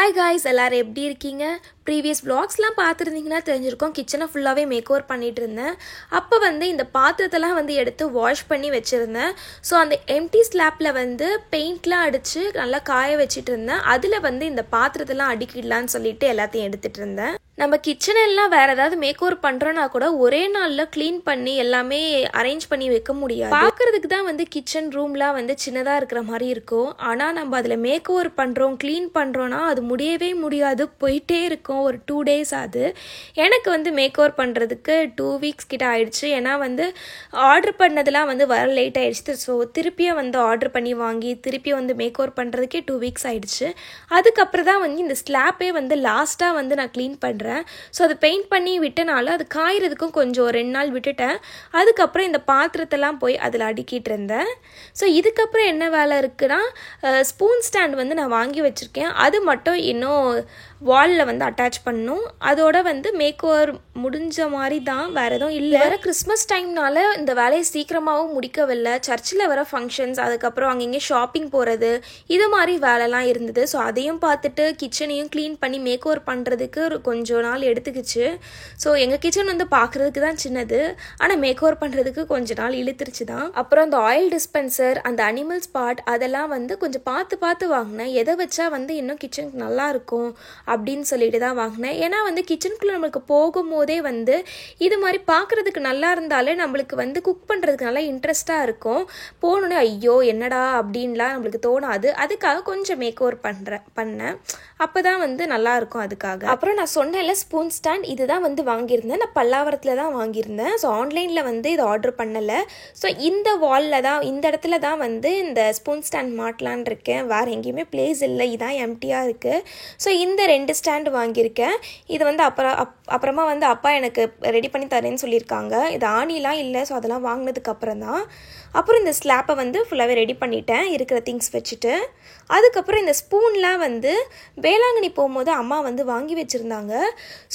Hi guys, எல்லாரும் எப்படி இருக்கீங்க? ப்ரீவியஸ் vlogsலாம் பார்த்துருந்தீங்கன்னா தெரிஞ்சிருக்கும். கிச்சனை ஃபுல்லாகவே மேக் ஓவர் பண்ணிட்டு இருந்தேன். அப்போ இந்த பாத்திரத்தெல்லாம் எடுத்து வாஷ் பண்ணி வச்சுருந்தேன். ஸோ அந்த எம்டி ஸ்லாப்பில் பெயிண்ட்லாம் அடித்து நல்லா காய வச்சுட்டு இருந்தேன். அதில் இந்த பாத்திரத்தெல்லாம் அடிக்கிடலான்னு சொல்லிட்டு எல்லாத்தையும் எடுத்துகிட்டு இருந்தேன். நம்ம கிச்சனெல்லாம் வேறு ஏதாவது மேக் ஓவர் பண்ணுறோன்னா கூட ஒரே நாளில் க்ளீன் பண்ணி எல்லாமே அரேஞ்ச் பண்ணி வைக்க முடியாது. பார்க்குறதுக்கு தான் கிச்சன் ரூம்லாம் சின்னதாக இருக்கிற மாதிரி இருக்கும். ஆனால் நம்ம அதில் மேக் ஓவர் பண்ணுறோம், க்ளீன் பண்ணுறோன்னா அது முடியவே முடியாது, போயிட்டே இருக்கும். ஒரு 2 days ஆகுது. எனக்கு மேக் ஓவர் பண்ணுறதுக்கு 2 weeks கிட்ட ஆயிடுச்சு. ஏன்னா ஆர்டர் பண்ணதெல்லாம் வர லேட் ஆயிடுச்சு. ஸோ திருப்பியும் ஆர்டர் பண்ணி வாங்கி திருப்பியும் மேக் ஓவர் பண்ணுறதுக்கே 2 weeks ஆயிடுச்சு. அதுக்கப்புறம் தான் இந்த ஸ்லாப்பே லாஸ்ட்டாக நான் க்ளீன் பண்ணுறேன். ஸோ அது பெயிண்ட் பண்ணி விட்டனால அது காயறதுக்கும் கொஞ்சம் 2 நாள் விட்டுட்டேன். அதுக்கப்புறம் இந்த பாத்திரத்தெல்லாம் போய் அதில் அடுக்கிட்டு இருந்தேன். ஸோ இதுக்கப்புறம் என்ன வேலை இருக்குன்னா, ஸ்பூன் ஸ்டாண்ட் நான் வாங்கி வச்சுருக்கேன். அது மட்டும் இன்னும் வாலில் அட்டாச் பண்ணணும். அதோட மேக் ஓவர் முடிஞ்ச மாதிரி தான், வேறு எதுவும் இல்லை. வேறு கிறிஸ்மஸ் டைம்னால இந்த வேலையை சீக்கிரமாகவும் முடிக்கவில்லை. சர்ச்சில் வர ஃபங்க்ஷன்ஸ், அதுக்கப்புறம் அங்கங்கே ஷாப்பிங் போகிறது, இது மாதிரி வேலைலாம் இருந்தது. ஸோ அதையும் பார்த்துட்டு கிச்சனையும் க்ளீன் பண்ணி மேக் ஓவர் பண்ணுறதுக்கு கொஞ்சம் நாள் எடுத்துக்கிச்சு. ஸோ எங்கள் கிச்சன் பார்க்குறதுக்கு தான் சின்னது, ஆனால் மேக் ஓவர் பண்ணுறதுக்கு கொஞ்சம் நாள் இழுத்துருச்சு தான். அப்புறம் அந்த ஆயில் டிஸ்பென்சர், அந்த அனிமல்ஸ் பார்ட், அதெல்லாம் கொஞ்சம் பார்த்து வாங்கினேன். எதை வச்சா இன்னும் கிச்சனுக்கு நல்லாயிருக்கும் அப்படின்னு சொல்லிட்டு தான் வாங்கினேன். ஏன்னா கிச்சனுக்குள்ளே நம்மளுக்கு போகும்போதே இது மாதிரி பார்க்குறதுக்கு நல்லா இருந்தாலே நம்மளுக்கு குக் பண்ணுறதுக்கு நல்லா இன்ட்ரெஸ்ட்டாக இருக்கும். போனோடனே ஐயோ என்னடா அப்படின்லாம் நம்மளுக்கு தோணாது. அதுக்காக கொஞ்சம் மேக் ஓவர் பண்ணேன். அப்போ தான் நல்லாயிருக்கும். அதுக்காக அப்புறம் நான் சொன்னேன்ல ஸ்பூன் ஸ்டாண்ட், இதுதான் வாங்கியிருந்தேன். நான் பல்லாவரத்தில் தான் வாங்கியிருந்தேன். ஸோ ஆன்லைனில் இது ஆர்டர் பண்ணலை. ஸோ இந்த வாலில் தான், இந்த இடத்துல தான் இந்த ஸ்பூன் ஸ்டாண்ட் மாட்டலான் இருக்கேன். வேறு எங்கேயுமே பிளேஸ் இல்லை, இதான் எம்டியாக இருக்குது. ஸோ இந்த 2 ஸ்டாண்டு வாங்கியிருக்கேன். இது அப்புறமா அப்பா எனக்கு ரெடி பண்ணி தரேன்னு சொல்லியிருக்காங்க. இது ஆணிலாம் இல்லை. ஸோ அதெல்லாம் வாங்கினதுக்கு அப்புறம் தான். அப்புறம் இந்த ஸ்லாப்பை ஃபுல்லாகவே ரெடி பண்ணிட்டேன் இருக்கிற திங்ஸ் வச்சுட்டு. அதுக்கப்புறம் இந்த ஸ்பூன்லாம் வேளாங்கண்ணி போகும்போது அம்மா வாங்கி வச்சுருந்தாங்க.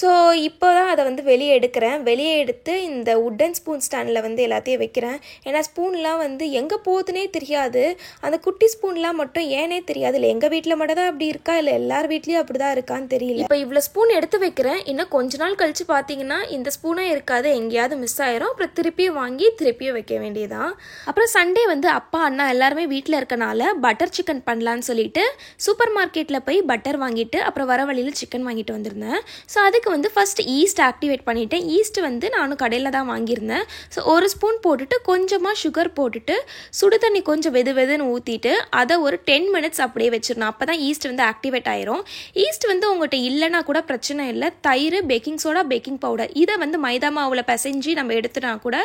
ஸோ இப்போ தான் அதை வெளியே எடுக்கிறேன். வெளியே எடுத்து இந்த உட்டன் ஸ்பூன் ஸ்டாண்டில் எல்லாத்தையும் வைக்கிறேன். ஏன்னா ஸ்பூன்லாம் எங்கே போகுதுன்னே தெரியாது. அந்த குட்டி ஸ்பூன்லாம் மட்டும் ஏனே தெரியாது. இல்லை எங்கள் வீட்டில் மட்டும் தான் அப்படி இருக்கா, இல்லை எல்லார் வீட்லேயும் அப்படி தான் இருக்கான்னு தெரியல. இப்போ இவ்வளோ ஸ்பூன் எடுத்து வைக்கிறேன். இன்னும் கொஞ்ச நாள் கழித்து பார்த்தீங்கன்னா இந்த ஸ்பூனே இருக்காது, எங்கேயாவது மிஸ் ஆயிரும். அப்புறம் திருப்பியும் வாங்கி திருப்பியும் வைக்க வேண்டியதான். அப்புறம் சண்டே அப்பா அண்ணா எல்லாருமே வீட்டில் இருக்கனால பட்டர் சிக்கன் பண்ணலான்னு சொல்லிட்டு சூப்பர் மார்க்கெட்டில் போய் பட்டர் வாங்கிட்டு அப்புறம் வர வழியில் சிக்கன் வாங்கிட்டு வந்திருந்தேன். ஸோ அதுக்கு ஃபர்ஸ்ட் ஈஸ்ட் ஆக்டிவேட் பண்ணிட்டேன். ஈஸ்ட் நானும் கடையில் தான் வாங்கியிருந்தேன். ஸோ 1 ஸ்பூன் போட்டுட்டு கொஞ்சமாக சுகர் போட்டுட்டு சுடு தண்ணி கொஞ்சம் வெதுன்னு ஊற்றிட்டு அதை ஒரு 10 minutes அப்படியே வச்சிடணும். அப்போ தான் ஈஸ்ட் ஆக்டிவேட் ஆயிரும். ஈஸ்ட் உங்கள்கிட்ட இல்லைன்னா கூட பிரச்சனை இல்லை. தயிர், பேக்கிங் சோடா, பேக்கிங் பவுடர், இதை மைதா மாவில் பிசைஞ்சு நம்ம எடுத்துனா கூட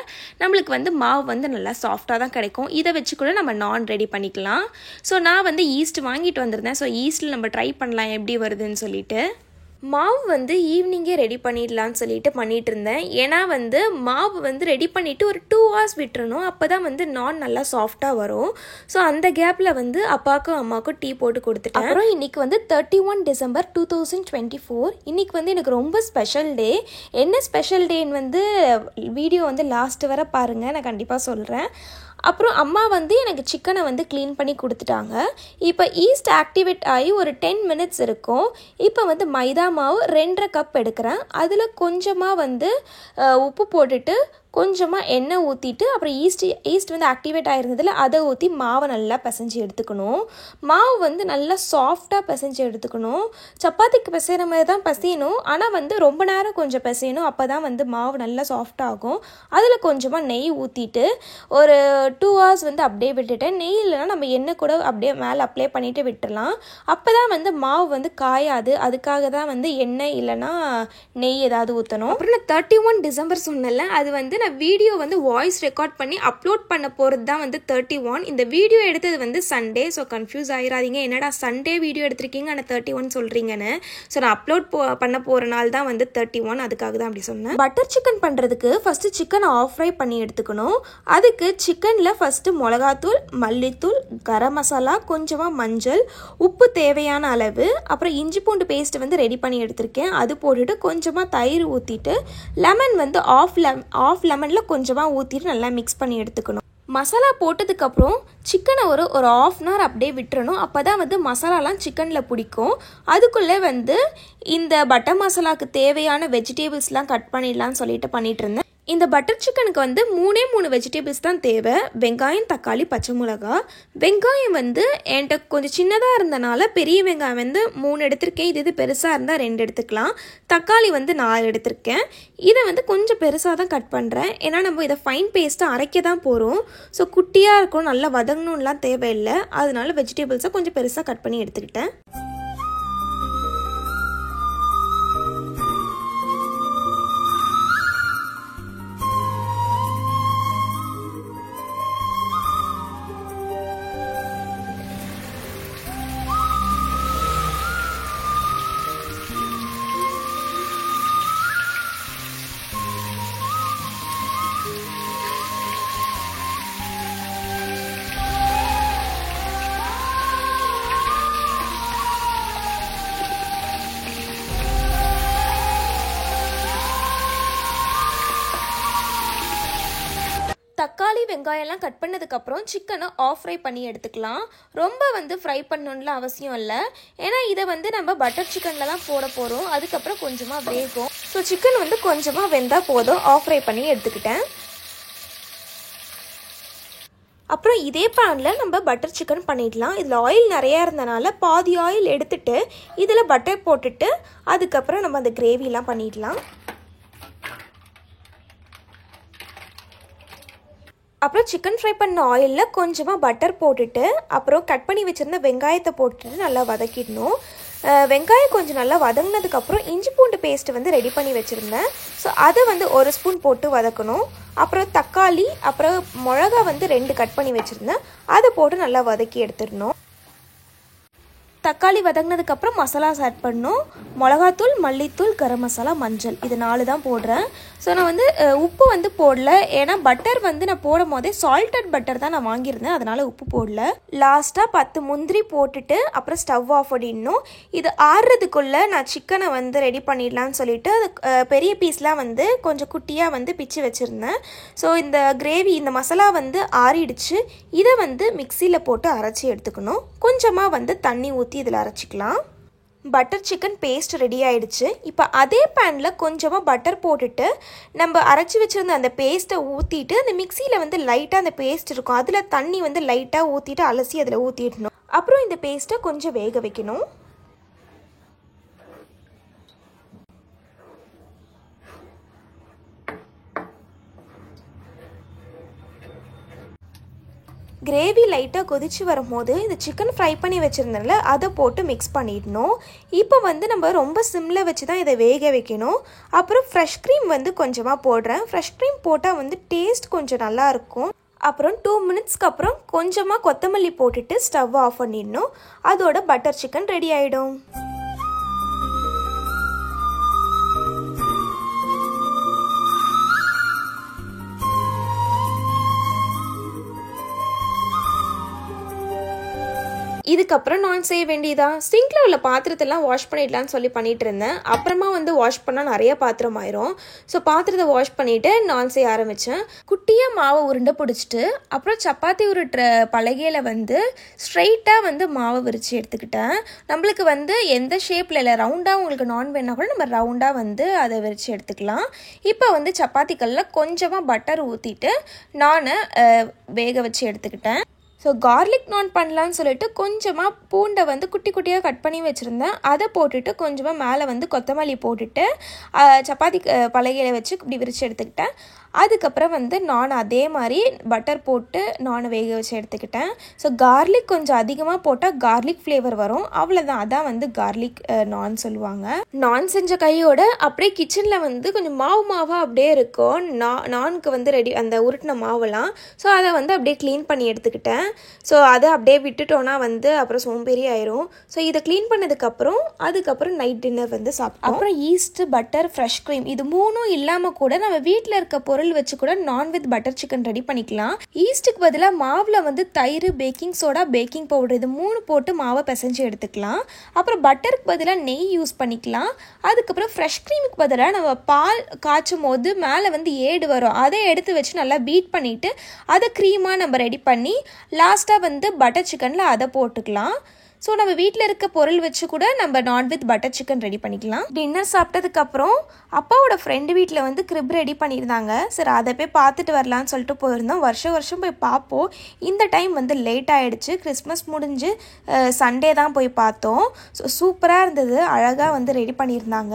நம்மளுக்கு மாவு நல்லா சாஃப்டாக தான் கிடைக்கும். இதை வச்சு கூட நம்ம நான் ரெடி பண்ணிக்கலாம். ஸோ நான் ஈஸ்ட் வாங்கிட்டு வந்திருந்தேன். ஸோ ஈஸ்ட்டில் நம்ம ட்ரை பண்ணலாம் எப்படி வருதுன்னு சொல்லிட்டு. மாவு ஈவினிங்கே ரெடி பண்ணிடலான்னு சொல்லிட்டு பண்ணிகிட்டு இருந்தேன். ஏன்னா மாவு ரெடி பண்ணிவிட்டு ஒரு 2 hours விட்டுறணும். அப்போ தான் நான் நல்லா சாஃப்டாக வரும். ஸோ அந்த கேப்பில் அப்பாவுக்கும் அம்மாவுக்கும் டீ போட்டு கொடுத்துட்டேன். அப்புறம் இன்றைக்கி 31 December 2024. இன்றைக்கி எனக்கு ரொம்ப ஸ்பெஷல் டே. என்ன ஸ்பெஷல் டேன்னு வீடியோ லாஸ்ட் வரை பாருங்கள், நான் கண்டிப்பாக சொல்கிறேன். அப்புறம் அம்மா எனக்கு சிக்கனை க்ளீன் பண்ணி கொடுத்துட்டாங்க. இப்போ ஈஸ்ட் ஆக்டிவேட் ஆகி ஒரு 10 minutes இருக்கும். இப்போ மைதா மாவு 2.5 cup எடுக்கிறேன். அதில் கொஞ்சமாக உப்பு போட்டுட்டு கொஞ்சமாக எண்ணெய் ஊற்றிட்டு அப்புறம் ஈஸ்ட் ஆக்டிவேட் ஆகிருந்ததில் அதை ஊற்றி மாவை நல்லா பிசைஞ்சு எடுத்துக்கணும். மாவு நல்லா சாஃப்டாக பிசைஞ்சு எடுத்துக்கணும். சப்பாத்திக்கு பிசைகிற மாதிரி தான் பிசையணும். ஆனால் ரொம்ப நேரம் கொஞ்சம் பிசையணும். அப்போ தான் மாவு நல்லா சாஃப்டாகும். அதில் கொஞ்சமாக நெய் ஊற்றிட்டு ஒரு 2 hours அப்படியே விட்டுட்டேன். நெய் இல்லைனா நம்ம எண்ணெய் கூட அப்படியே மேலே அப்ளை பண்ணிவிட்டு விட்டுடலாம். அப்போ தான் மாவு காயாது. அதுக்காக தான் எண்ணெய் இல்லைனா நெய் ஏதாவது ஊற்றணும். அப்புறம் நான் 31 December சொன்னல, அது நான் வீடியோ வாய்ஸ் ரெக்கார்ட் பண்ணி அப்லோட் பண்ண போகிறது தான் 31. இந்த வீடியோ எடுத்தது சண்டே. ஸோ கன்ஃபியூஸ் ஆகிடாதீங்க, என்னடா சண்டே வீடியோ எடுத்திருக்கீங்க ஆனால் 31 சொல்கிறீங்கன்னு. ஸோ நான் அப்லோட் பண்ண போகிற நாள் தான் 31. அதுக்காக தான் அப்படி சொன்னேன். பட்டர் சிக்கன் பண்ணுறதுக்கு ஃபஸ்ட்டு சிக்கனை ஆஃப் ஃப்ரை பண்ணி எடுத்துக்கணும். அதுக்கு சிக்கனில் ஃபஸ்ட்டு மிளகாத்தூள், மல்லித்தூள், கரம் மசாலா, கொஞ்சமாக மஞ்சள், உப்பு தேவையான அளவு, அப்புறம் இஞ்சி பூண்டு பேஸ்ட் ரெடி பண்ணி எடுத்திருக்கேன். அது போட்டுட்டு கொஞ்சமாக தயிர் ஊற்றிட்டு லெமன் ஆஃப் லெமனில் கொஞ்சமாக ஊற்றிட்டு நல்லா மிக்ஸ் பண்ணி எடுத்துக்கணும். மசாலா போட்டதுக்கப்புறம் சிக்கனை ஒரு 1/2 hour அப்படியே விட்டுறணும். அப்போ தான் வந்து மசாலாலாம் சிக்கனில் பிடிக்கும். அதுக்குள்ளே வந்து இந்த பட்டர் மசாலாவுக்கு தேவையான வெஜிடபிள்ஸ்லாம் கட் பண்ணிடலான்னு சொல்லிட்டு பண்ணிகிட்டு இருந்தேன். இந்த பட்டர் சிக்கனுக்கு வந்து 3 வெஜிடபிள்ஸ் தான் தேவை. வெங்காயம், தக்காளி, பச்சை மிளகா. வெங்காயம் வந்து என்கிட்ட கொஞ்சம் சின்னதாக இருந்தனால பெரிய வெங்காயம் வந்து 3 எடுத்திருக்கேன். இது பெருசாக இருந்தால் 2 எடுத்துக்கலாம். தக்காளி வந்து 4 எடுத்திருக்கேன். இதை வந்து கொஞ்சம் பெருசாக தான் கட் பண்ணுறேன். ஏன்னா நம்ம இதை ஃபைன் பேஸ்ட்டாக அரைக்க தான் போகிறோம். ஸோ குட்டியாக இருக்கும், நல்லா வதங்கணும்லாம் தேவையில்லை. அதனால வெஜிடபிள்ஸை கொஞ்சம் பெருசாக கட் பண்ணி எடுத்துக்கிட்டேன். தக்காளி வெங்காயம்லாம் கட் பண்ணதுக்கப்புறம் சிக்கனை ஆஃப் ஃப்ரை பண்ணி எடுத்துக்கலாம். ரொம்ப வந்து ஃப்ரை பண்ணணும்லாம் அவசியம் இல்லை. ஏன்னா இதை வந்து நம்ம பட்டர் சிக்கனில் தான் போட போகிறோம். அதுக்கப்புறம் கொஞ்சமாக வேகும். ஸோ சிக்கன் வந்து கொஞ்சமாக வெந்தால் போதும். ஆஃப் ஃப்ரை பண்ணி எடுத்துக்கிட்டேன். அப்புறம் இதே பேனில் நம்ம பட்டர் சிக்கன் பண்ணிடலாம். இதில் ஆயில் நிறையா இருந்தனால பாதி ஆயில் எடுத்துட்டு இதில் பட்டர் போட்டுட்டு அதுக்கப்புறம் நம்ம அந்த கிரேவிலாம் பண்ணிடலாம். அப்புறம் சிக்கன் ஃப்ரை பண்ண ஆயிலில் கொஞ்சமாக பட்டர் போட்டுட்டு அப்புறம் கட் பண்ணி வச்சுருந்த வெங்காயத்தை போட்டுட்டு நல்லா வதக்கிடணும். வெங்காயம் கொஞ்சம் நல்லா வதங்கினதுக்கப்புறம் இஞ்சி பூண்டு பேஸ்ட்டு வந்து ரெடி பண்ணி வச்சுருந்தேன். ஸோ அதை வந்து 1 ஸ்பூன் போட்டு வதக்கணும். அப்புறம் தக்காளி அப்புறம் மிளகா வந்து 2 கட் பண்ணி வச்சுருந்தேன். அதை போட்டு நல்லா வதக்கி எடுத்துடணும். தக்காளி வதங்கினதுக்கப்புறம் மசாலாஸ் ஆட் பண்ணணும். மிளகாத்தூள், மல்லித்தூள், கரம் மசாலா, மஞ்சள், இது 4 தான் போடுறேன். ஸோ நான் வந்து உப்பு வந்து போடல. ஏன்னா பட்டர் வந்து நான் போடும் போதே சால்டட் பட்டர் தான் நான் வாங்கியிருந்தேன். அதனால் உப்பு போடல. லாஸ்ட்டாக 10 முந்திரி போட்டுட்டு அப்புறம் ஸ்டவ் ஆஃப் பண்ணிடணும். இது ஆறுறதுக்குள்ளே நான் சிக்கனை வந்து ரெடி பண்ணிடலான்னு சொல்லிட்டு பெரிய பீஸ்லாம் வந்து கொஞ்சம் குட்டியாக வந்து பிச்சு வச்சுருந்தேன். ஸோ இந்த கிரேவி, இந்த மசாலா வந்து ஆறிடுச்சு. இதை வந்து மிக்சியில் போட்டு அரைச்சி எடுத்துக்கணும். கொஞ்சமாக வந்து தண்ணி ஊற்றி இதில் அரைச்சிக்கலாம். பட்டர் சிக்கன் பேஸ்ட் ரெடி ஆயிடுச்சு. இப்போ அதே பேனில் கொஞ்சமாக பட்டர் போட்டுட்டு நம்ம அரைச்சி வச்சுருந்த அந்த பேஸ்ட்டை ஊற்றிட்டு அந்த மிக்சியில் வந்து லைட்டாக அந்த பேஸ்ட் இருக்கும், அதில் தண்ணி வந்து லைட்டாக ஊற்றிட்டு அலசி அதில் ஊற்றிடணும். அப்புறம் இந்த பேஸ்ட்டை கொஞ்சம் வேக வைக்கணும். கிரேவி லைட்டாக கொதிச்சு வரும்போது இந்த சிக்கன் ஃப்ரை பண்ணி வச்சுருந்தேன்ல அதை போட்டு மிக்ஸ் பண்ணிடணும். இப்போ வந்து நம்ம ரொம்ப சிம்மில் வச்சு தான் இதை வேக வைக்கணும். அப்புறம் ஃப்ரெஷ் க்ரீம் வந்து கொஞ்சமாக போடுறேன். ஃப்ரெஷ் க்ரீம் போட்டால் வந்து டேஸ்ட் கொஞ்சம் நல்லாயிருக்கும். அப்புறம் 2 மினிட்ஸ்க்கு அப்புறம் கொஞ்சமாக கொத்தமல்லி போட்டுட்டு ஸ்டவ் ஆஃப் பண்ணிடணும். அதோட பட்டர் சிக்கன் ரெடி ஆகிடும். இதுக்கப்புறம் நான் செய்ய வேண்டியதா, சிங்கில் உள்ள பாத்திரத்தெல்லாம் வாஷ் பண்ணிடலான்னு சொல்லி பண்ணிகிட்டு இருந்தேன். அப்புறமா வந்து வாஷ் பண்ணால் நிறைய பாத்திரம் ஆயிரும். ஸோ பாத்திரத்தை வாஷ் பண்ணிவிட்டு நான் செய்ய ஆரம்பித்தேன். குட்டியாக மாவை உருண்டை பிடிச்சிட்டு அப்புறம் சப்பாத்தி உருட்டுற பலகையில் வந்து ஸ்ட்ரைட்டாக வந்து மாவை விரித்து எடுத்துக்கிட்டேன். நம்மளுக்கு வந்து எந்த ஷேப்பில் இல்லை, ரவுண்டாக உங்களுக்கு நான் வேணா கூட நம்ம ரவுண்டாக வந்து அதை விரித்து எடுத்துக்கலாம். இப்போ வந்து சப்பாத்திக்கல்லில் கொஞ்சமாக பட்டர் ஊற்றிட்டு நான் வேக வச்சு எடுத்துக்கிட்டேன். ஸோ கார்லிக் நான் பண்ணலான்னு சொல்லிட்டு கொஞ்சமாக பூண்டை வந்து குட்டி குட்டியாக கட் பண்ணி வச்சுருந்தேன். அதை போட்டுட்டு கொஞ்சமாக மேலே வந்து கொத்தமல்லி போட்டுட்டு சப்பாத்தி பலகையில் வச்சு இப்படி விரித்து எடுத்துக்கிட்டேன். அதுக்கப்புறம் வந்து நான் அதே மாதிரி பட்டர் போட்டு நான் வேக வச்சு எடுத்துக்கிட்டேன். ஸோ கார்லிக் கொஞ்சம் அதிகமாக போட்டால் கார்லிக் ஃப்ளேவர் வரும். அவ்வளோதான், அதான் வந்து கார்லிக் நான் சொல்லுவாங்க. நான் செஞ்ச கையோட அப்படியே கிச்சனில் வந்து கொஞ்சம் மாவாக அப்படியே இருக்கும். நானுக்கு வந்து ரெடி அந்த உருட்டின மாவெல்லாம். ஸோ அதை வந்து அப்படியே க்ளீன் பண்ணி எடுத்துக்கிட்டேன். ஸோ அதை அப்படியே விட்டுட்டோன்னா வந்து அப்புறம் சோம்பேறி ஆயிரும். ஸோ இதை க்ளீன் பண்ணதுக்கப்புறம் அதுக்கப்புறம் நைட் டின்னர் வந்து சாப்பிட்டோம். அப்புறம் ஈஸ்ட், பட்டர், ஃப்ரெஷ் க்ரீம் இது 3ம் இல்லாமல் கூட நம்ம வீட்டில் இருக்க பொருள் வச்சு கூட நான் வித் பட்டர் சிக்கன் ரெடி பண்ணிக்கலாம். ஈஸ்ட்டுக்கு பதிலாக மாவில் வந்து தயிர், பேக்கிங் சோடா, பேக்கிங் பவுடர் இது 3 போட்டு மாவை பிசைஞ்சு எடுத்துக்கலாம். அப்புறம் பட்டருக்கு பதிலாக நெய் யூஸ் பண்ணிக்கலாம். அதுக்கப்புறம் ஃப்ரெஷ் க்ரீமுக்கு பதிலாக நம்ம பால் காய்ச்சும் போது மேலே வந்து ஏடு வரும், அதை எடுத்து வச்சு நல்லா பீட் பண்ணிவிட்டு அதை க்ரீமாக நம்ம ரெடி பண்ணி லாஸ்ட்டாக வந்து பட்டர் சிக்கனில் அதை போட்டுக்கலாம். ஸோ நம்ம வீட்டில் இருக்க பொருள் வச்சு கூட நம்ம நான் வித் பட்டர் சிக்கன் ரெடி பண்ணிக்கலாம். டின்னர் சாப்பிட்டதுக்கப்புறம் அப்பாவோட ஃப்ரெண்டு வீட்டில் வந்து கிரிப் ரெடி பண்ணியிருந்தாங்க. சரி அதை போய் பார்த்துட்டு வரலான்னு சொல்லிட்டு போயிருந்தோம். வருஷம் போய் பார்ப்போம். இந்த டைம் வந்து லேட் ஆகிடுச்சு. கிறிஸ்மஸ் முடிஞ்சு சண்டே தான் போய் பார்த்தோம். ஸோ சூப்பராக இருந்தது. அழகாக வந்து ரெடி பண்ணியிருந்தாங்க.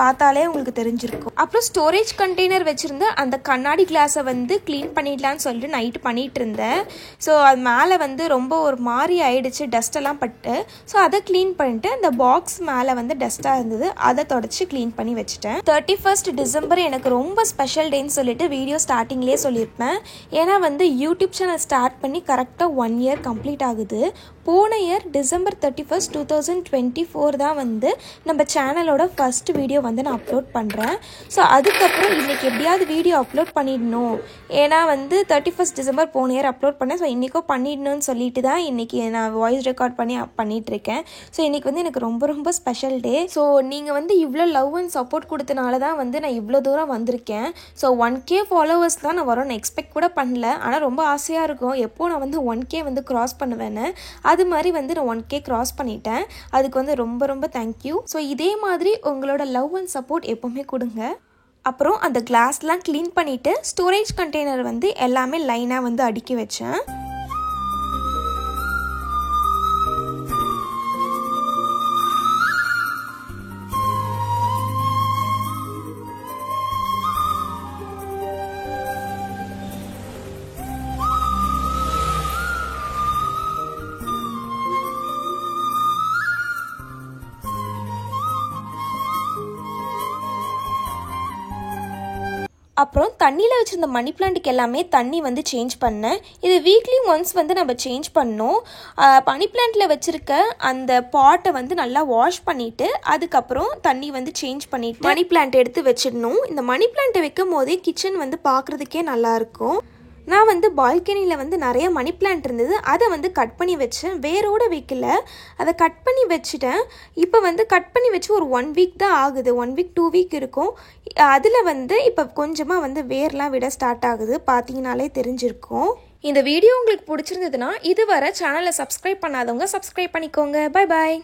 பார்த்தாலே உங்களுக்கு தெரிஞ்சிருக்கும். அப்புறம் ஸ்டோரேஜ் கண்டெய்னர் வச்சுருந்து அந்த கண்ணாடி கிளாஸை வந்து க்ளீன் பண்ணிடலான்னு சொல்லிட்டு நைட்டு பண்ணிகிட்டு இருந்தேன். ஸோ அது மேலே வந்து ரொம்ப ஒரு மாதிரி ஆயிடுச்சு, டஸ்ட்டெல்லாம் பட்டு. ஸோ அதை க்ளீன் பண்ணிட்டு அந்த பாக்ஸ் மேலே வந்து டஸ்ட்டாக இருந்தது, அதை தொடச்சி க்ளீன் பண்ணி வச்சுட்டேன். 31 டிசம்பர் எனக்கு ரொம்ப ஸ்பெஷல் டேன்னு சொல்லிட்டு வீடியோ ஸ்டார்டிங்லேயே சொல்லியிருப்பேன். ஏன்னா வந்து யூடியூப் சேனல் ஸ்டார்ட் பண்ணி கரெக்டாக 1 இயர் கம்ப்ளீட் ஆகுது. போன இயர் டிசம்பர் 31, 2024 தான் வந்து நம்ம சேனலோட ஃபர்ஸ்ட் வீடியோ வந்து நான் அப்லோட் பண்ணுறேன். ஸோ அதுக்கப்புறம் இன்றைக்கி எப்படியாவது வீடியோ அப்லோட் பண்ணிடணும், ஏன்னா வந்து 31 டிசம்பர் போன இயர் அப்லோட் பண்ணேன். ஸோ இன்றைக்கோ பண்ணிடணும்னு சொல்லிட்டு தான் இன்றைக்கி நான் வாய்ஸ் ரெக்கார்ட் பண்ணி பண்ணிகிட்ருக்கேன். ஸோ இன்றைக்கி வந்து எனக்கு ரொம்ப ரொம்ப ஸ்பெஷல் டே. ஸோ நீங்கள் வந்து இவ்வளோ லவ் அண்ட் சப்போர்ட் கொடுத்தனால தான் வந்து நான் இவ்வளோ தூரம் வந்திருக்கேன். ஸோ 1K ஃபாலோவர்ஸ் தான் நான் வரும்னு எக்ஸ்பெக்ட் கூட பண்ணல. ஆனால் ரொம்ப ஆசையாக இருக்கும் எப்போது நான் வந்து 1K வந்து க்ராஸ் பண்ணுவேன்னு. அது மாதிரி வந்து நான் 1K க்ராஸ் பண்ணிட்டேன். அதுக்கு வந்து ரொம்ப ரொம்ப தேங்க்யூ. ஸோ இதே மாதிரி உங்களோட லவ் அண்ட் சப்போர்ட் எப்போவுமே கொடுங்க. அப்புறம் அந்த கிளாஸ்லாம் க்ளீன் பண்ணிவிட்டு ஸ்டோரேஜ் கண்டெய்னர் வந்து எல்லாமே லைனாக வந்து அடுக்கி வச்சேன். அப்புறம் தண்ணியில் வச்சுருந்த மணி பிளான்ட்டுக்கு எல்லாமே தண்ணி வந்து சேஞ்ச் பண்ணேன். இது வீக்லி ஒன்ஸ் வந்து நம்ம சேஞ்ச் பண்ணோம். மணி பிளான்ட்டில் வச்சுருக்க அந்த பாட்டை வந்து நல்லா வாஷ் பண்ணிவிட்டு அதுக்கப்புறம் தண்ணி வந்து சேஞ்ச் பண்ணிவிட்டு மணி பிளான்ட் எடுத்து வச்சிடணும். இந்த மணி பிளான்ட்டை வைக்கும் போதே கிச்சன் வந்து பார்க்குறதுக்கே நல்லாயிருக்கும். நான் வந்து பால்கனியில் வந்து நிறைய மணி பிளான்ட் இருந்தது, அதை வந்து கட் பண்ணி வச்சேன். வேரோடு வைக்கல, அதை கட் பண்ணி வச்சுட்டேன். இப்போ வந்து கட் பண்ணி வச்சு ஒரு 1 வீக் தான் ஆகுது, 1 வீக் 2 வீக் இருக்கும். அதில் வந்து இப்போ கொஞ்சமாக வந்து வேர்லாம் விட ஸ்டார்ட் ஆகுது, பார்த்தீங்கனாலே தெரிஞ்சிருக்கும். இந்த வீடியோ உங்களுக்கு பிடிச்சிருந்ததுன்னா இதுவரை சேனலை சப்ஸ்கிரைப் பண்ணாதவங்க சப்ஸ்கிரைப் பண்ணிக்கோங்க. Bye bye.